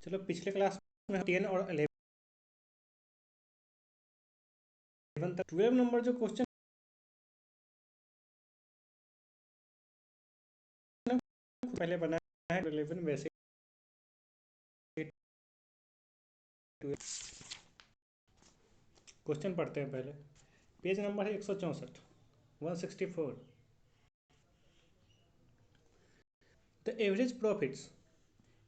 चलो पिछले क्लास में 10 और 11 तक 12 नंबर जो क्वेश्चन पहले बनाया है 11 वैसे क्वेश्चन पढ़ते हैं पहले। पेज नंबर है 164, 164। The average profits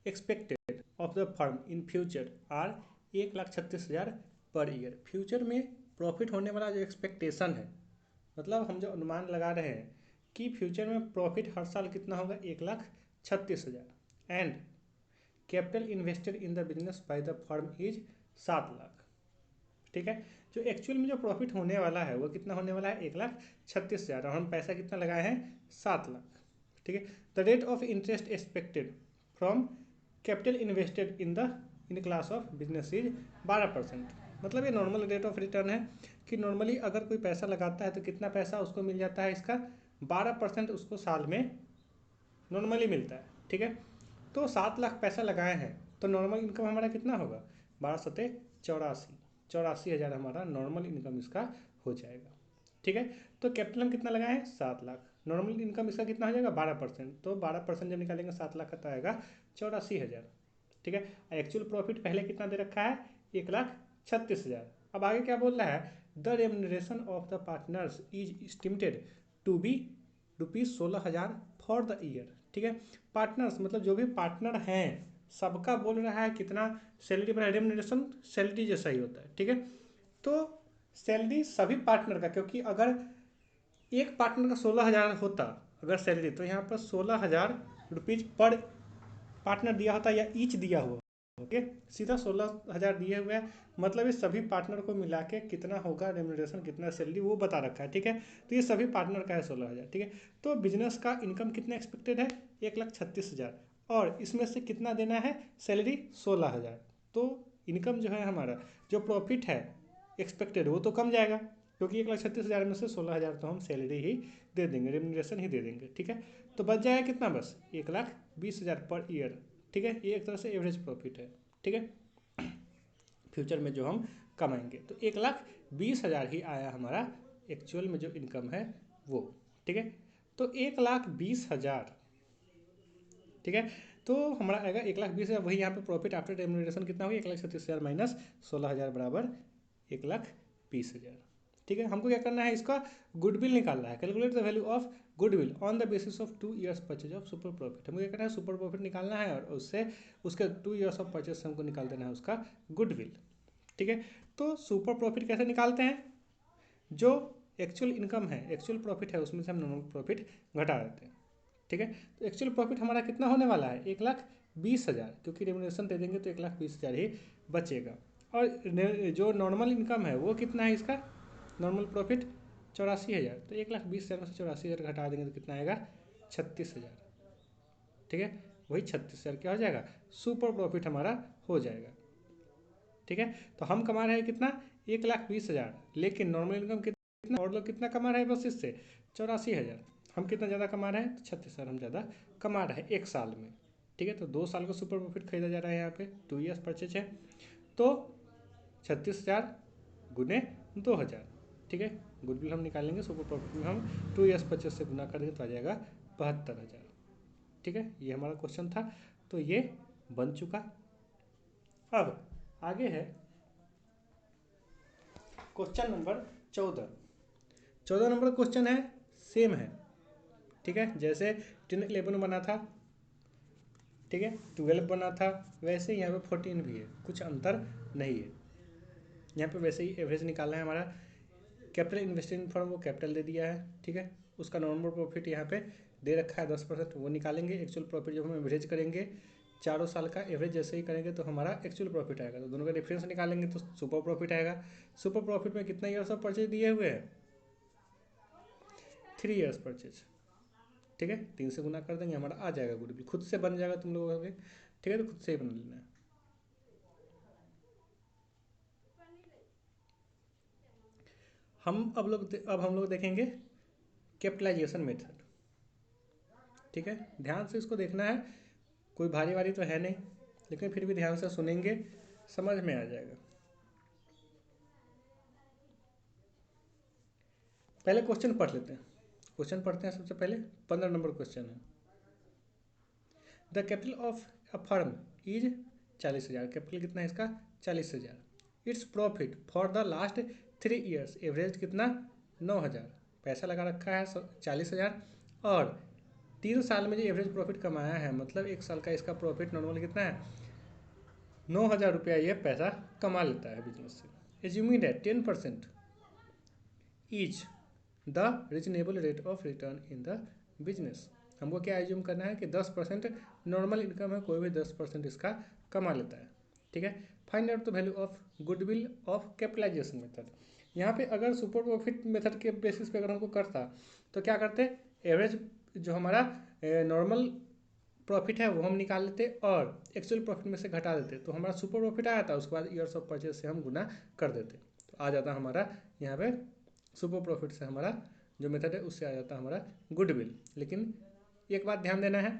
expected of the firm in future are 1,36,000 per year. Future में प्रॉफिट होने वाला जो एक्सपेक्टेशन है, मतलब हम जो अनुमान लगा रहे हैं कि फ्यूचर में प्रॉफिट हर साल कितना होगा, 1,36,000। And capital invested in the business by the firm is 7 lakh. ठीक है, जो एक्चुअल में जो प्रॉफिट होने वाला है वो कितना होने वाला है, 1,36,000, और हम पैसा कितना लगाए हैं, 7 लाख। ठीक है, the rate of interest expected from capital invested in class of business is 12%। मतलब ये नॉर्मल रेट ऑफ रिटर्न है कि नॉर्मली अगर कोई पैसा लगाता है तो कितना पैसा उसको मिल जाता है, इसका 12% उसको साल में नॉर्मली मिलता है। ठीक है, तो 7 लाख पैसा लगाए हैं तो नॉर्मल इनकम हमारा कितना होगा, 12 सत्ते 84, 84,000 हमारा नॉर्मल इनकम इसका हो जाएगा। ठीक है, तो कैपिटल हम कितना लगाए हैं, 7 लाख, नॉर्मल इनकम इसका कितना हो जाएगा, 12%। तो 12% जब निकालेंगे 7 लाख का तो आएगा 84,000। ठीक है, एक्चुअल प्रॉफिट पहले कितना दे रखा है, 1,36,000। अब आगे क्या बोल रहा है, the remuneration of the partners is estimated to be ₹16,000 for the year. ठीक है, पार्टनर्स मतलब जो भी पार्टनर हैं सबका बोल रहा है कितना सैलरी बना, रेम्युनरेशन सैलरी जैसा ही होता है। ठीक है, तो सैलरी सभी पार्टनर का, क्योंकि अगर एक पार्टनर का 16,000 होता अगर सैलरी, तो यहाँ पर 16,000 रुपीज पर पार्टनर दिया होता या ईच दिया हुआ। ओके, सीधा 16,000 दिए हुए हैं, मतलब ये सभी पार्टनर को मिला के कितना होगा रेम्युनरेशन, कितना सैलरी वो बता रखा है। ठीक है, तो ये सभी पार्टनर का है 16,000। ठीक है, तो बिजनेस का इनकम कितना एक्सपेक्टेड है, 1,36,000, और इसमें से कितना देना है, सैलरी 16,000। तो इनकम जो है हमारा, जो प्रॉफिट है एक्सपेक्टेड, वो तो कम जाएगा, क्योंकि 1,36,000 में से 16,000 तो हम सैलरी ही दे देंगे, रेम्युनरेशन ही दे देंगे। ठीक है, तो बच जाएगा कितना, बस 1,20,000 पर ईयर। ठीक है, ये एक तरह से एवरेज प्रॉफिट है। ठीक है, फ्यूचर में जो हम कमाएंगे, तो 1,20,000 ही आया हमारा एक्चुअल में जो इनकम है वो। ठीक है, तो 1,20,000, ठीक है, तो हमारा आएगा 1,20,000। वही यहाँ पे प्रॉफिट आफ्टर रेम्युनरेशन कितना होगा, 1,36,000 माइनस 16,000 बराबर 1,20,000। ठीक है, हमको क्या करना है, इसका गुडविल निकालना है। Calculate the value of goodwill on the basis of 2 years purchase of super profit. हमको क्या करना है, सुपर प्रॉफिट निकालना है और उससे उसके 2 ईयर्स ऑफ परचेज से हमको निकाल देना है उसका गुडविल। ठीक है, तो सुपर प्रॉफिट कैसे निकालते हैं, जो एक्चुअल इनकम है, एक्चुअल प्रॉफिट है, उसमें से हम नॉर्मल प्रॉफिट घटा देते हैं। ठीक है, तो एक्चुअल प्रॉफिट हमारा कितना होने वाला है, 1,20,000, क्योंकि रेम्युनरेशन दे देंगे तो 1,20,000 ही बचेगा। और जो नॉर्मल इनकम है वो कितना है इसका, नॉर्मल प्रॉफिट 84,000। तो 1,20,000 में से 84,000 घटा देंगे तो कितना आएगा, 36,000। ठीक है, वही 36,000 क्या हो जाएगा, सुपर प्रॉफिट हमारा हो जाएगा। ठीक है, तो हम कमा रहे हैं कितना, 1,20,000, लेकिन नॉर्मल इनकम कितना, और लोग कितना कमा रहे हैं बस इससे, 84,000। हम कितना ज़्यादा कमा रहे हैं, तो 36,000 हम ज़्यादा कमा रहे हैं एक साल में। ठीक है, तो 2 साल का सुपर प्रॉफिट खरीदा जा रहा है, यहाँ पे 2 ईयर्स परचेज है, तो 36,000 गुने 2,000। ठीक है, गुडविल हम निकालेंगे, सुपर प्रॉफिट में हम 2 ईयर्स परचेज से गुना करेंगे तो आ जाएगा 72,000। ठीक है, ये हमारा क्वेश्चन था, तो ये बन चुका। अब आगे है क्वेश्चन नंबर 14। 14 नंबर क्वेश्चन है, सेम है। ठीक है, जैसे 10 11 बना था, ठीक है, 12 बना था, वैसे यहाँ पे 14 भी है, कुछ अंतर नहीं है। यहाँ पे वैसे ही एवरेज निकालना है हमारा। कैपिटल इन्वेस्टिंग फर्म वो कैपिटल दे दिया है। ठीक है, उसका नॉर्मल प्रॉफिट यहाँ पे दे रखा है 10%, वो निकालेंगे। एक्चुअल प्रॉफिट जब हम एवरेज करेंगे, चारों साल का एवरेज जैसे ही करेंगे तो हमारा एक्चुअल प्रॉफिट आएगा, तो दोनों का डिफरेंस निकालेंगे तो सुपर प्रॉफिट आएगा। सुपर प्रॉफिट में कितना ईयर्स ऑफ परचेज दिए हुए हैं, 3 ईयर्स परचेज। ठीक है, 3 से गुना कर देंगे, हमारा आ जाएगा गुडविल, खुद से बन जाएगा तुम लोगों के। ठीक है, तो खुद से ही बना लेना है। अब हम लोग देखेंगे कैपिटलाइजेशन मेथड। ठीक है, ध्यान से इसको देखना है, कोई भारी वारी तो है नहीं, लेकिन फिर भी ध्यान से सुनेंगे, समझ में आ जाएगा। पहले क्वेश्चन पढ़ लेते हैं। क्वेश्चन पढ़ते हैं सबसे पहले। 15 नंबर क्वेश्चन है। The capital of a firm is 40,000। Capital कितना है इसका? 40,000। Its profit for the last 3 years average कितना? 9,000। पैसा लगा रखा है 40,000 और 3 साल में जो एवरेज प्रॉफिट कमाया है, मतलब 1 साल का इसका प्रॉफिट नॉर्मल कितना है? 9,000 रुपया ये पैसा कमा लेता है बिजनेस से। Assuming that 10% is the reasonable rate of return in the business. हमको क्या एज्यूम करना है कि 10% नॉर्मल इनकम है, कोई भी 10% इसका कमा लेता है। ठीक है। Find out the value of goodwill of capitalization method. यहाँ पे अगर सुपर प्रॉफिट मेथड के बेसिस पे अगर हमको करता तो क्या करते? एवरेज जो हमारा नॉर्मल प्रॉफिट है वो हम निकाल लेते और एक्चुअल प्रॉफिट में से घटा देते, तो हमारा सुपर प्रॉफिट आया था, उसके बाद ईयर्स ऑफ परचेज से हम गुना कर देते, तो आ जाता हमारा यहाँ पे सुपर प्रॉफिट से हमारा जो मेथड है उससे आ जाता हमारा गुडविल। लेकिन एक बात ध्यान देना है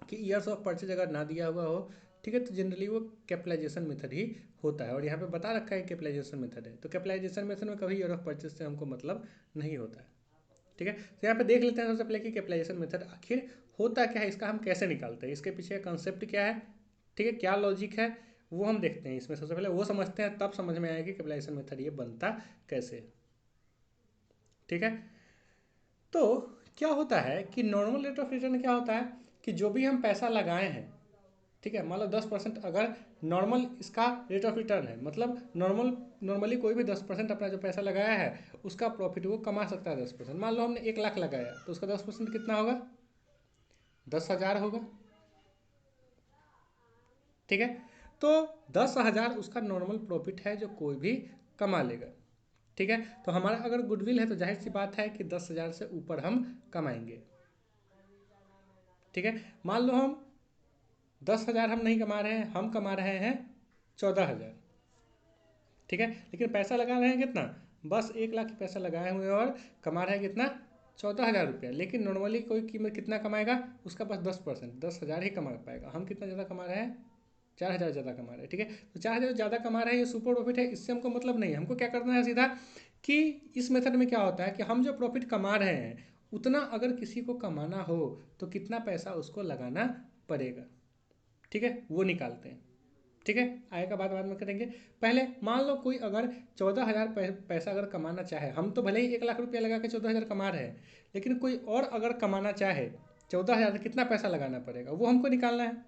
कि ईयर्स ऑफ परचेज अगर ना दिया हुआ हो, ठीक है, तो जनरली वो कैपिटलाइजेशन मेथड ही होता है, और यहाँ पे बता रखा है कैपिटलाइजेशन मेथड है, तो कैपिटलाइजेशन मेथड में कभी ईयर ऑफ परचेज से हमको मतलब नहीं होता है। ठीक है। तो यहाँ पे देख लेते हैं सबसे पहले कि कैपिटलाइजेशन मेथड आखिर होता क्या है, इसका हम कैसे निकालते हैं, इसके पीछे कंसेप्ट क्या है, ठीक है, क्या लॉजिक है, वो हम देखते हैं। इसमें सबसे पहले वो समझते हैं, तब समझ में आएगा कि कैपिटलाइजेशन मेथड ये बनता कैसे। ठीक है। तो क्या होता है कि नॉर्मल रेट ऑफ रिटर्न क्या होता है कि जो भी हम पैसा लगाए हैं, ठीक है, मान लो 10% अगर नॉर्मल इसका रेट ऑफ रिटर्न है, मतलब नॉर्मली कोई भी 10% अपना जो पैसा लगाया है उसका प्रॉफिट वो कमा सकता है 10%। मान लो हमने 1 लाख लगाया तो उसका 10% कितना होगा? 10,000 होगा। ठीक है। तो 10,000 उसका नॉर्मल प्रॉफिट है जो कोई भी कमा लेगा। ठीक है। तो हमारा अगर गुडविल है तो जाहिर सी बात है कि 10,000 से ऊपर हम कमाएंगे। ठीक है। मान लो हम 10,000 हम नहीं कमा रहे हैं, हम कमा रहे हैं 14,000। ठीक है। लेकिन पैसा लगा रहे हैं कितना? बस 1 लाख की पैसा लगाए हुए और कमा रहे हैं कितना? 14,000 रुपया। लेकिन नॉर्मली कोई कीमत कितना कमाएगा? उसका बस 10%, 10,000 ही कमा पाएगा। हम कितना ज़्यादा कमा रहे हैं? 4,000 ज़्यादा कमा रहे हैं। ठीक है। तो 4,000 ज़्यादा कमा रहे हैं, ये सुपर प्रॉफिट है, इससे हमको मतलब नहीं है। हमको क्या करना है सीधा कि इस मेथड में क्या होता है कि हम जो प्रॉफिट कमा रहे हैं उतना अगर किसी को कमाना हो तो कितना पैसा उसको लगाना पड़ेगा, ठीक है, वो निकालते हैं। ठीक है। आएगा बाद में करेंगे। पहले मान लो कोई अगर 14,000 पैसा अगर कमाना चाहे, हम तो भले ही 1 लाख रुपया लगा के 14,000 कमा रहे हैं, लेकिन कोई और अगर कमाना चाहे 14,000 कितना पैसा लगाना पड़ेगा वो हमको निकालना है।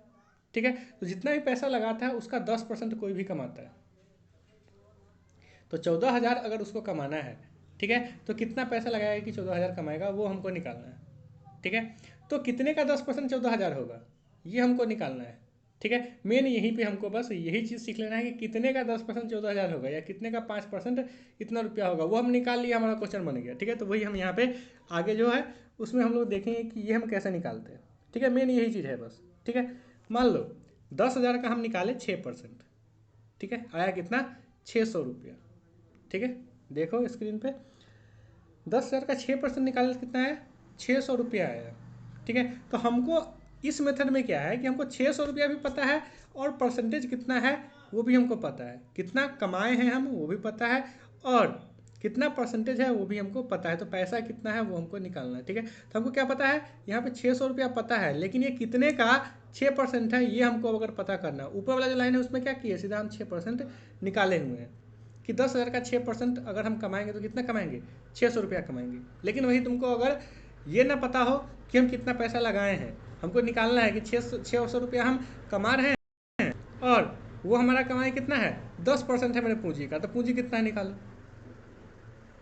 ठीक है। तो जितना भी पैसा लगाता है उसका 10% कोई भी कमाता है, तो 14,000 अगर उसको कमाना है, ठीक है, तो कितना पैसा लगाएगा कि 14,000 कमाएगा वो हमको निकालना है। ठीक है। तो कितने का 10% 14,000 होगा ये हमको निकालना है। ठीक है। मेन यहीं पे हमको बस यही चीज़ सीख लेना है कि कितने का 10% 14,000 होगा या कितने का 5% इतना रुपया होगा, वो हम निकाल लिया, हमारा क्वेश्चन बन गया। ठीक है। तो वही हम यहाँ पे आगे जो है उसमें हम लोग देखेंगे कि ये हम कैसे निकालते हैं। ठीक है। मेन यही चीज़ है बस। ठीक है। मान लो 10,000 का हम निकाले 6%, ठीक है, आया कितना? 600 रुपया। ठीक है। देखो स्क्रीन पे 10,000 का 6% निकाले कितना है? 600 रुपया आया। ठीक है। तो हमको इस मेथड में क्या है कि हमको 600 रुपया भी पता है और परसेंटेज कितना है वो भी हमको पता है, कितना कमाए हैं हम वो भी पता है और कितना परसेंटेज है वो भी हमको पता है, तो पैसा कितना है वो हमको निकालना है। ठीक है। तो हमको क्या पता है? यहाँ पे 600 रुपया पता है, लेकिन ये कितने का 6% है ये हमको अगर पता करना है। ऊपर वाला जो लाइन है उसमें क्या किए, सीधा हम 6% निकाले हुए हैं कि 10,000 का 6% अगर हम कमाएंगे तो कितना कमाएंगे? 600 रुपया कमाएंगे। लेकिन वही तुमको अगर ये ना पता हो कि हम कितना पैसा लगाए हैं, हमको निकालना है कि 600 रुपया हम कमा रहे हैं और वो हमारा कमाई कितना है? 10% है मेरे पूंजी का, तो पूंजी कितना है निकालो।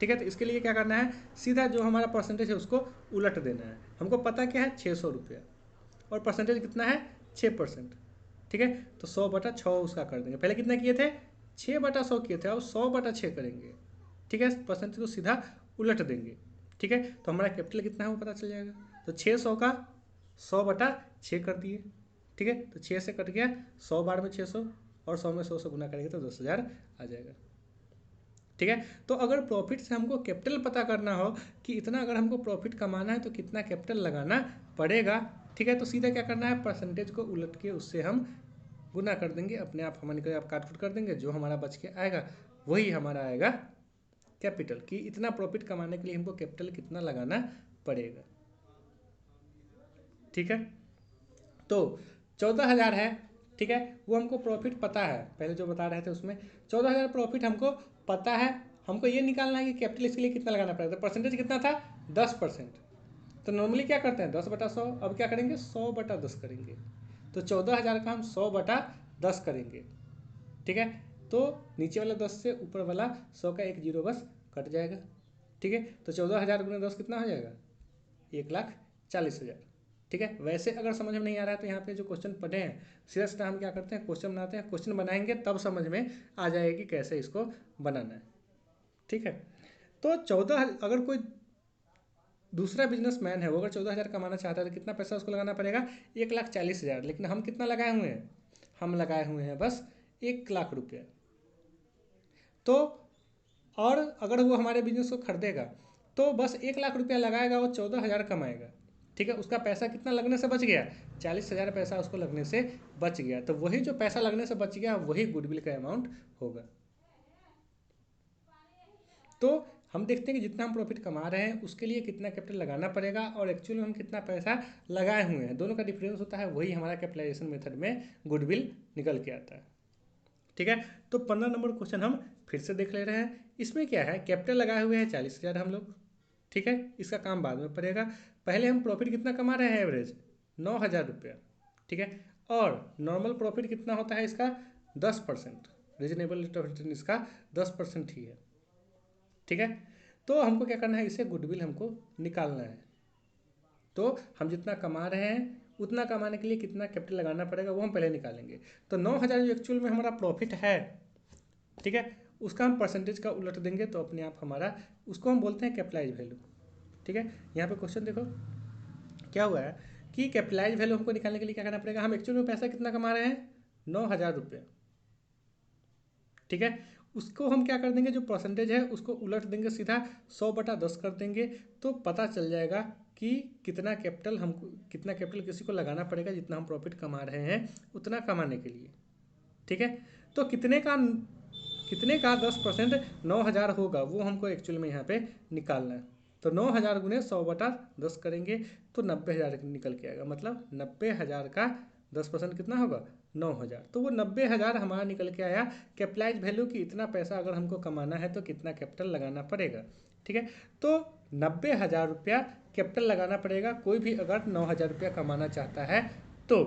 ठीक है। तो इसके लिए क्या करना है, सीधा जो हमारा परसेंटेज है उसको उलट देना है। हमको पता क्या है? 600 रुपया, और परसेंटेज कितना है? 6%। ठीक है। तो 100/6 उसका कर देंगे। पहले कितना किए थे? 6/100 किए थे, अब 100/6 करेंगे। ठीक है। परसेंटेज को सीधा उलट देंगे। ठीक है। तो हमारा कैपिटल कितना है वो पता चल जाएगा। तो 600 का 100/6 कर दिए। ठीक है। तो 6 से कट गया, 100 बार में 600 और 100 में 100 से गुना करेंगे तो 10,000 आ जाएगा। ठीक है। तो अगर प्रॉफिट से हमको कैपिटल पता करना हो कि इतना अगर हमको प्रॉफिट कमाना है तो कितना कैपिटल लगाना पड़ेगा, ठीक है, तो सीधा क्या करना है? परसेंटेज को उलट के उससे हम गुना कर देंगे, अपने आप हमारे आप काट कर देंगे, जो हमारा बच के आएगा वही हमारा आएगा कैपिटल, कि इतना प्रॉफिट कमाने के लिए हमको कैपिटल कितना लगाना पड़ेगा। ठीक है, तो 14,000 है, ठीक है, वो हमको प्रॉफिट पता है, पहले जो बता रहे थे उसमें 14,000 प्रॉफिट हमको पता है, हमको ये निकालना है कि कैपिटल इसके लिए कितना लगाना पड़ेगा। तो परसेंटेज कितना था 10%। तो नॉर्मली क्या करते हैं 10/100, अब क्या करेंगे 100/10 करेंगे। तो 14,000 का हम 100/10 करेंगे। ठीक है, तो नीचे वाला 10 से ऊपर वाला 100 का एक जीरो बस कट जाएगा। ठीक है, तो 14,000 गुना 10 कितना हो जाएगा 1,40,000। ठीक है, वैसे अगर समझ में नहीं आ रहा है तो यहाँ पे जो क्वेश्चन पढ़े हैं सीधा सीधा हम क्या करते हैं क्वेश्चन बनाते हैं, क्वेश्चन बनाएंगे तब समझ में आ जाएगी कि कैसे इसको बनाना है। ठीक है, तो 14, अगर कोई दूसरा बिजनेसमैन है वो अगर 14,000 कमाना चाहता है तो कितना पैसा उसको लगाना पड़ेगा 1,40,000। लेकिन हम कितना लगाए हुए हैं, हम लगाए हुए हैं बस 1,00,000 रुपया। तो और अगर वो हमारे बिजनेस को खरीदेगा तो बस 1,00,000 रुपया लगाएगा, वो 14,000 कमाएगा। ठीक है, उसका पैसा कितना लगने से बच गया 40,000 पैसा उसको लगने से बच गया। तो वही जो पैसा लगने से बच गया वही गुडविल का अमाउंट होगा। तो हम देखते हैं कि जितना हम प्रॉफिट कमा रहे हैं उसके लिए कितना कैपिटल लगाना पड़ेगा और एक्चुअली हम कितना पैसा लगाए हुए हैं, दोनों का डिफरेंस होता है, वही हमारा कैपिटलाइजेशन मेथड में गुडविल निकल के आता है। ठीक है, तो 15 नंबर क्वेश्चन हम फिर से देख ले रहे हैं। इसमें क्या है कैपिटल लगाए हुए हैं 40,000 हम लोग। ठीक है, इसका काम बाद में पड़ेगा, पहले हम प्रॉफिट कितना कमा रहे हैं एवरेज 9,000 रुपया। ठीक है, और नॉर्मल प्रॉफिट कितना होता है इसका 10%, रीजनेबल रेट ऑफ रिटर्न इसका 10% ही है। ठीक है, तो हमको क्या करना है इसे गुडविल हमको निकालना है। तो हम जितना कमा रहे हैं उतना कमाने के लिए कितना कैपिटल लगाना पड़ेगा वो हम पहले निकालेंगे। तो 9,000 जो एक्चुअल में हमारा प्रॉफिट है, ठीक है, उसका हम परसेंटेज का उलट देंगे तो अपने आप हमारा उसको हम बोलते हैं कैपिटलाइज वैल्यू। ठीक है, यहाँ पे क्वेश्चन देखो क्या हुआ है कि कैपिटलाइज वैल्यू हमको निकालने के लिए क्या करना पड़ेगा, हम एक्चुअल में पैसा कितना कमा रहे हैं 9,000 रुपये। ठीक है, उसको हम क्या कर देंगे जो परसेंटेज है उसको उलट देंगे, सीधा 100/10 कर देंगे, तो पता चल जाएगा कि कितना कैपिटल किसी को लगाना पड़ेगा जितना हम प्रॉफिट कमा रहे हैं उतना कमाने के लिए। ठीक है, तो कितने का 10% 9,000 होगा वो हमको एक्चुअल में यहाँ पे निकालना है। तो 9,000 गुने 100/10 करेंगे तो 90,000 निकल के आएगा, मतलब 90,000 का 10% कितना होगा 9,000। तो वो 90,000 हमारा निकल के आया कैपिटलाइज वैल्यू की, इतना पैसा अगर हमको कमाना है तो कितना कैपिटल लगाना पड़ेगा। ठीक है, तो 90,000 रुपया कैपिटल लगाना पड़ेगा कोई भी अगर 9,000 रुपया कमाना चाहता है तो।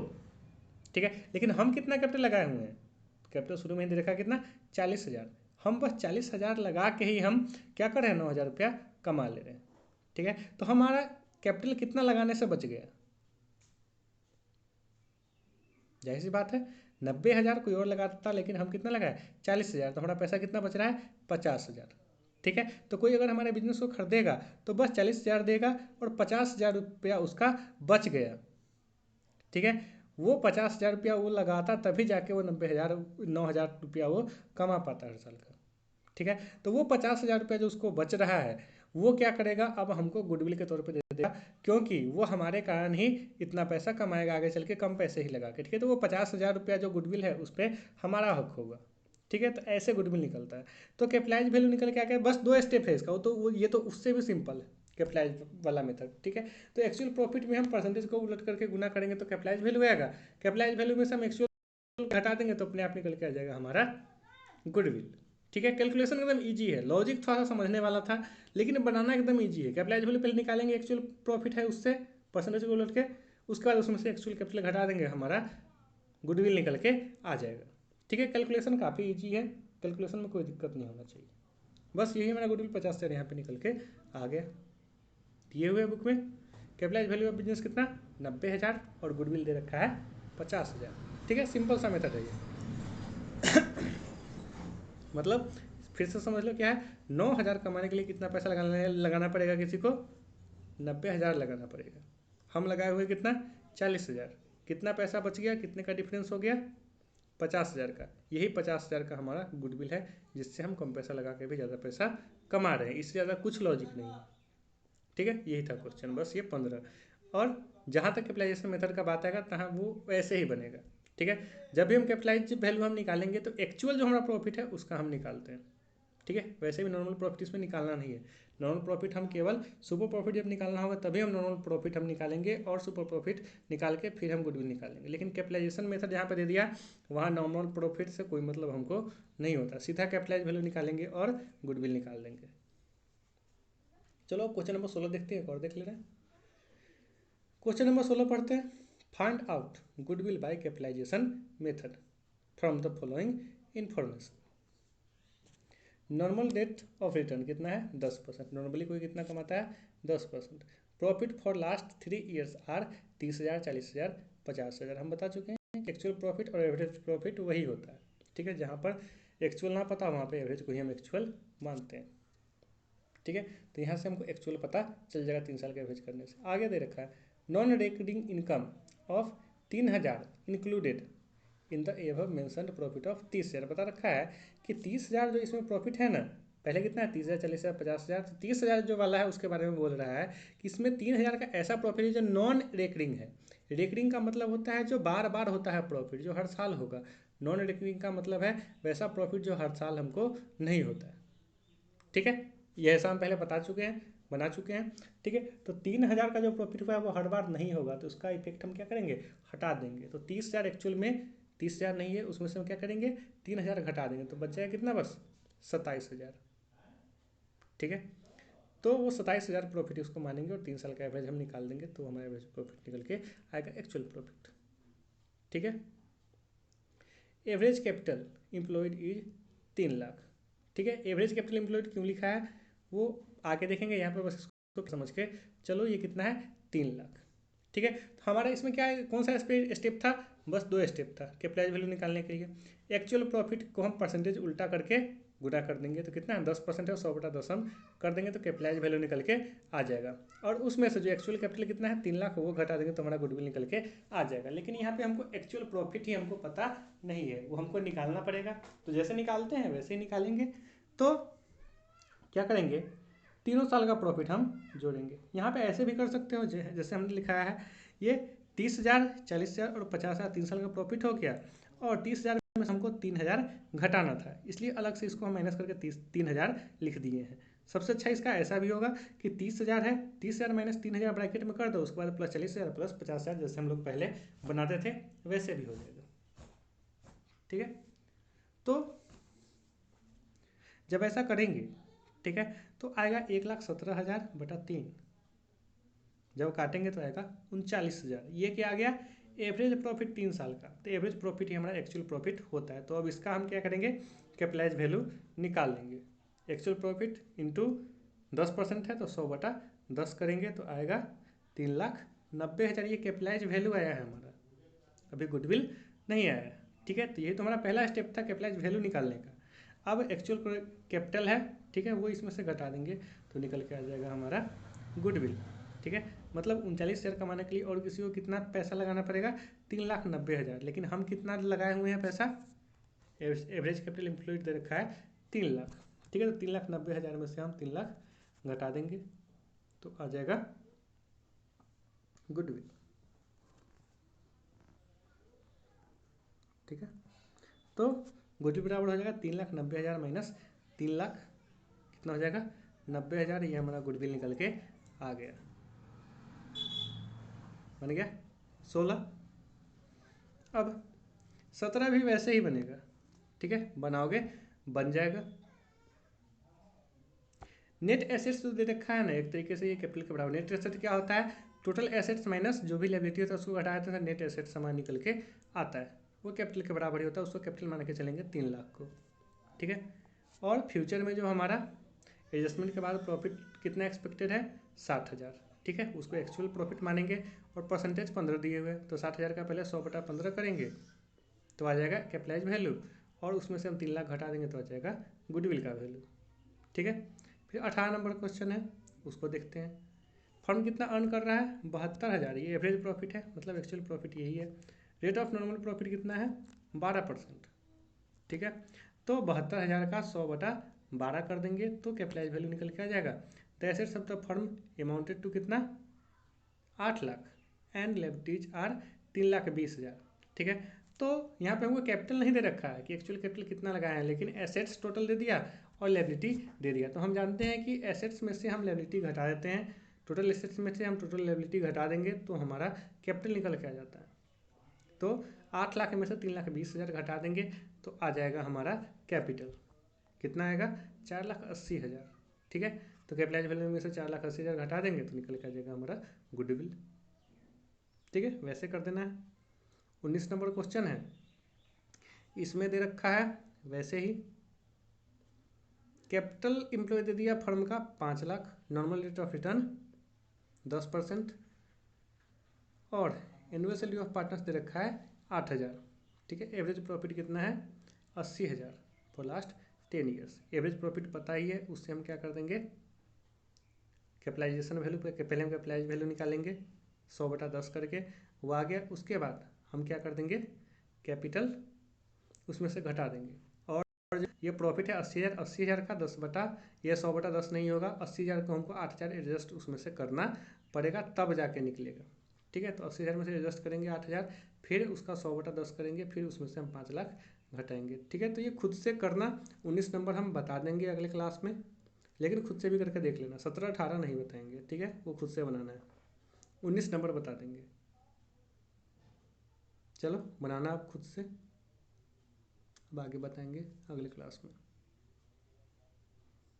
ठीक है, लेकिन हम कितना कैपिटल लगाए हुए हैं, कैपिटल शुरू में ही देखा कितना 40,000, हम बस 40,000 लगा के ही हम क्या कर रहे हैं 9,000 रुपया कमा ले रहे हैं। ठीक है, तो हमारा कैपिटल कितना लगाने से बच गया, जाहिर सी बात है 90,000 कोई और लगाता लेकिन हम कितना लगाए 40,000, तो हमारा पैसा कितना बच रहा है 50,000। ठीक है, तो कोई अगर हमारे बिजनेस को खरीदेगा तो बस 40,000 देगा और 50,000 रुपया उसका बच गया। ठीक है, वो 50,000 रुपया वो लगाता तभी जाके वो 9,000 रुपया वो कमा पाता हर साल का। ठीक है, तो वो 50,000 रुपया जो उसको बच रहा है वो क्या करेगा अब हमको गुडविल के तौर पे दे देगा, क्योंकि वो हमारे कारण ही इतना पैसा कमाएगा आगे चल के कम पैसे ही लगा के। ठीक है, तो वो 50,000 रुपया जो गुडविल है उस पर हमारा हक होगा। ठीक है, तो ऐसे गुडविल निकलता है। तो कैपिटलाइज वैल्यू निकल के आ गया, बस 2 स्टेप है इसका, ये तो उससे भी सिंपल है कैपिटलाइज वाला मेथड। ठीक है, तो एक्चुअल प्रॉफिट में हम परसेंटेज को उलट करके गुना करेंगे तो कैपिटलाइज वैल्यू आएगा, कैपिटलाइज वैल्यू में से हम एक्चुअल हटा देंगे तो अपने आप निकल के आ जाएगा हमारा गुडविल। ठीक है, कैलकुलेशन एकदम इजी है, लॉजिक थोड़ा सा समझने वाला था लेकिन बनाना एकदम इजी है। कैपिटलाइज वैल्यू पहले निकालेंगे एक्चुअल प्रॉफिट है उससे परसेंटेज को उलट के, उसके बाद उसमें से एक्चुअल कैपिटल घटा देंगे, हमारा गुडविल निकल के आ जाएगा। ठीक है, कैलकुलेशन काफ़ी ईजी है, कैलकुलेशन में कोई दिक्कत नहीं होना चाहिए। बस यही हमारा गुडविल 50,000 यहाँ पे निकल के आ गया। दिए हुए बुक में कैपिटलाइज वैल्यू ऑफ बिजनेस कितना 90,000 और गुडविल दे रखा है 50,000। ठीक है, सिंपल सा मेथड है ये। मतलब फिर से समझ लो क्या है, 9,000 कमाने के लिए कितना पैसा लगाना पड़ेगा किसी को 90,000 लगाना पड़ेगा। हम लगाए हुए कितना 40,000, कितना पैसा बच गया, कितने का डिफरेंस हो गया 50,000 का। यही 50,000 का हमारा गुडविल है जिससे हम कम पैसा लगा के भी ज़्यादा पैसा कमा रहे हैं, इससे ज़्यादा कुछ लॉजिक नहीं है। ठीक है, यही था क्वेश्चन, बस ये 15। और जहाँ तक कैपिटलाइजेशन मेथड का बात आएगा तहाँ वो वैसे ही बनेगा। ठीक है। जब भी हम कैपिटलाइज वैल्यू हम निकालेंगे तो एक्चुअल जो हमारा प्रॉफिट है उसका हम निकालते हैं, ठीक है। वैसे भी नॉर्मल प्रॉफिट इसमें निकालना नहीं है। नॉर्मल प्रॉफिट हम केवल सुपर प्रॉफिट जब निकालना होगा तभी हम नॉर्मल प्रॉफिट हम निकालेंगे और सुपर प्रॉफिट निकाल के फिर हम गुडविल निकालेंगे। लेकिन कैपिटलाइजेशन मेथड जहाँ पे दे दिया वहाँ नॉर्मल प्रॉफिट से कोई मतलब हमको नहीं होता, सीधा कैपिटलाइज वैल्यू निकालेंगे और गुडविल निकाल देंगे। चलो क्वेश्चन नंबर 16 देखते हैं, एक और देख ले रहे हैं। क्वेश्चन नंबर 16 पढ़ते हैं। Find out goodwill by capitalization method from the following information. Normal rate of return कितना है 10%। नॉर्मली कोई कितना कमाता है 10%। Profit for last 3 years are 30,000, 40,000, 50,000। हम बता चुके हैं कि एक्चुअल प्रॉफिट और एवरेज प्रॉफिट वही होता है, ठीक है। जहाँ पर एक्चुअल ना पता वहाँ पे एवरेज को ही हम एक्चुअल मानते हैं, ठीक है। तो यहाँ से हमको एक्चुअल पता चल जाएगा 3 साल का एवरेज करने से। आगे दे रखा है non recurring income of 3,000 included in the above mentioned profit of 30,000। बता रखा है कि 30,000 जो इसमें प्रॉफिट है ना, पहले कितना है 30,000, 40,000, 50,000, 30,000 जो वाला है उसके बारे में बोल रहा है कि इसमें 3,000 का ऐसा प्रॉफिट है जो नॉन रेकरिंग है। रेकरिंग का मतलब होता है जो बार बार होता है प्रॉफिट, जो हर साल होगा। नॉन रेकरिंग का मतलब है वैसा प्रॉफिट जो हर साल हमको नहीं होता है, ठीक है। यह ऐसा हम पहले बता चुके हैं, बना चुके हैं, ठीक है। तो 3,000 का जो प्रॉफिट हुआ है वो हर बार नहीं होगा, तो उसका इफेक्ट हम क्या करेंगे हटा देंगे। तो 30,000 एक्चुअल में 30,000 नहीं है, उसमें से हम क्या करेंगे 3,000 घटा देंगे, तो बच जाएगा कितना बस 27,000, ठीक है। तो वो 27,000 प्रॉफिट उसको मानेंगे और 3 साल का एवरेज हम निकाल देंगे, तो हमारा एवरेज प्रॉफिट निकल के आएगा एक्चुअल प्रॉफिट, ठीक है। एवरेज कैपिटल एम्प्लॉयड इज 3,00,000, ठीक है। एवरेज कैपिटल एम्प्लॉयड क्यों लिखा है वो आगे देखेंगे, यहाँ पर बस इसको समझ के चलो। ये कितना है 3,00,000, ठीक है। तो हमारा इसमें क्या है, कौन सा स्टेप था, बस 2 स्टेप था कैपिटलाइज वैल्यू निकालने के लिए। एक्चुअल प्रॉफिट को हम परसेंटेज उल्टा करके गुना कर देंगे, तो कितना है 10% है, 100/10 हम कर देंगे तो कैपिटलाइज वैल्यू निकल के आ जाएगा। और उसमें से जो एक्चुअल कैपिटल कितना है 3,00,000 वो घटा देंगे तो हमारा गुडविल निकल के आ जाएगा। लेकिन यहाँ पे हमको एक्चुअल प्रॉफिट ही हमको पता नहीं है, वो हमको निकालना पड़ेगा। तो जैसे निकालते हैं वैसे ही निकालेंगे। तो क्या करेंगे, तीनों साल का प्रॉफिट हम जोड़ेंगे। यहाँ पे ऐसे भी कर सकते हो जैसे हमने लिखा है, ये 30,000, 40,000 और 50,000 3 साल का प्रॉफिट हो गया, और 30,000 में से हमको 3,000 घटाना था, इसलिए अलग से इसको हम माइनस करके 3,000 लिख दिए हैं। सबसे अच्छा इसका ऐसा भी होगा कि 30,000 है, 30,000 माइनस 3,000 ब्रैकेट में कर दो, उसके बाद प्लस 40,000 प्लस 50,000 जैसे हम लोग पहले बनाते थे वैसे भी हो जाएगा, ठीक है। तो जब ऐसा करेंगे, ठीक है, तो आएगा 1,17,000 बटा 3, जब काटेंगे तो आएगा 39,000। ये क्या आ गया एवरेज प्रॉफिट 3 साल का। तो एवरेज प्रॉफिट ही हमारा एक्चुअल प्रॉफिट होता है। तो अब इसका हम क्या करेंगे कैपिटलाइज वैल्यू निकाल लेंगे। एक्चुअल प्रॉफिट इंटू 10% है तो 100/10 करेंगे तो आएगा 3,90,000। ये कैपिटलाइज वैल्यू आया है हमारा, अभी गुडविल नहीं आया है, ठीक है। तो ये तो हमारा पहला स्टेप था कैपिटलाइज वैल्यू निकालने का। अब एक्चुअल कैपिटल है, ठीक है, वो इसमें से घटा देंगे तो निकल के आ जाएगा हमारा गुडविल, ठीक है। मतलब 39,000 कमाने के लिए और किसी को कितना पैसा लगाना पड़ेगा 3,90,000, लेकिन हम कितना लगाए हुए हैं पैसा, एवरेज कैपिटल एम्प्लॉयड दे रखा है 3,00,000, ठीक है। तो 3,90,000 में से हम 3,00,000 घटा देंगे तो आ जाएगा गुडविल, ठीक है। तो गुडविल बराबर हो जाएगा 3,90,000 माइनस 3,00,000 कितना हो जाएगा 90,000। ये हमारा गुडविल निकल के आ गया, बन गया 16। अब 17 भी वैसे ही बनेगा, ठीक है, बनाओगे बन जाएगा। नेट एसेट्स तो दे रखा है ना, एक तरीके से ये कैपिटल के बराबर। नेट एसेट क्या होता है, टोटल एसेट्स माइनस जो भी लायबिलिटी होता है उसको घटाया था, नेट एसेट्स हमारा निकल के आता है, वो कैपिटल के बराबर ही होता है। उसको कैपिटल मान के चलेंगे 3,00,000 को, ठीक है। और फ्यूचर में जो हमारा एडजस्टमेंट के बाद प्रॉफिट कितना एक्सपेक्टेड है 60,000, ठीक है, उसको एक्चुअल प्रॉफिट मानेंगे और परसेंटेज 15 दिए हुए, तो 60,000 का पहले 100/15 करेंगे तो आ जाएगा कैपिटलाइज वैल्यू, और उसमें से हम 3,00,000 घटा देंगे तो आ जाएगा गुडविल का वैल्यू, ठीक है। फिर 18 नंबर क्वेश्चन है, उसको देखते हैं। फर्म कितना अर्न कर रहा है 72,000, ये एवरेज प्रॉफिट है, मतलब एक्चुअल प्रॉफिट यही है। रेट ऑफ नॉर्मल प्रॉफिट कितना है 12%, ठीक है। तो 72,000 का 100/12 कर देंगे तो कैपिटलाइज वैल्यू निकल के आ जाएगा। The assets of the firm amounted to कितना 8,00,000 एंड लायबिलिटीज आर 3,20,000, ठीक है। तो यहाँ पे हमको कैपिटल नहीं दे रखा है कि एक्चुअल कैपिटल कितना लगाया है, लेकिन एसेट्स टोटल दे दिया और लायबिलिटी दे दिया। तो हम जानते हैं कि एसेट्स में से हम लायबिलिटी घटा देते हैं, टोटल एसेट्स में से हम टोटल लायबिलिटी घटा देंगे तो हमारा कैपिटल निकल के आ जाता है। तो 8 लाख में से 3,20,000 घटा देंगे तो आ जाएगा हमारा कैपिटल, कितना आएगा 4,80,000। ठीक है, तो कैपिटलाइज वैल्यू में से 4,80,000 घटा देंगे तो निकल के आ जाएगा हमारा गुडविल। ठीक है, वैसे कर देना है। 19 नंबर क्वेश्चन है, इसमें दे रखा है वैसे ही कैपिटल एम्प्लॉय दे दिया फर्म का 5 lakh, normal rate of return 10% और एनुअल सैलरी ऑफ पार्टनर्स दे रखा है 8,000। ठीक है, एवरेज प्रॉफिट कितना है 80,000 for last 10 years. Average profit पता ही है, उससे हम क्या कर देंगे कैपिटलाइजेशन वैल्यू पे, पहले हम कैपिटलाइज वैल्यू निकालेंगे 100/10 करके, वो आ गया। उसके बाद हम क्या कर देंगे कैपिटल उसमें से घटा देंगे और ये प्रॉफिट है 80,000, 80,000 का 10 ये 100/10 नहीं होगा, 80,000 को हमको 8,000 एडजस्ट उसमें से करना पड़ेगा तब जाके निकलेगा। ठीक है, तो 80,000 में से एडजस्ट करेंगे 8,000, फिर उसका 100/10 करेंगे, फिर उसमें से हम 5 लाख घटाएंगे। ठीक है, तो ये खुद से करना। 19 नंबर हम बता देंगे अगले क्लास में, लेकिन खुद से भी करके देख लेना। 17, 18 नहीं बताएंगे। ठीक है, वो खुद से बनाना है। 19 नंबर बता देंगे। चलो बनाना आप खुद से, अब आगे बताएंगे अगले क्लास में।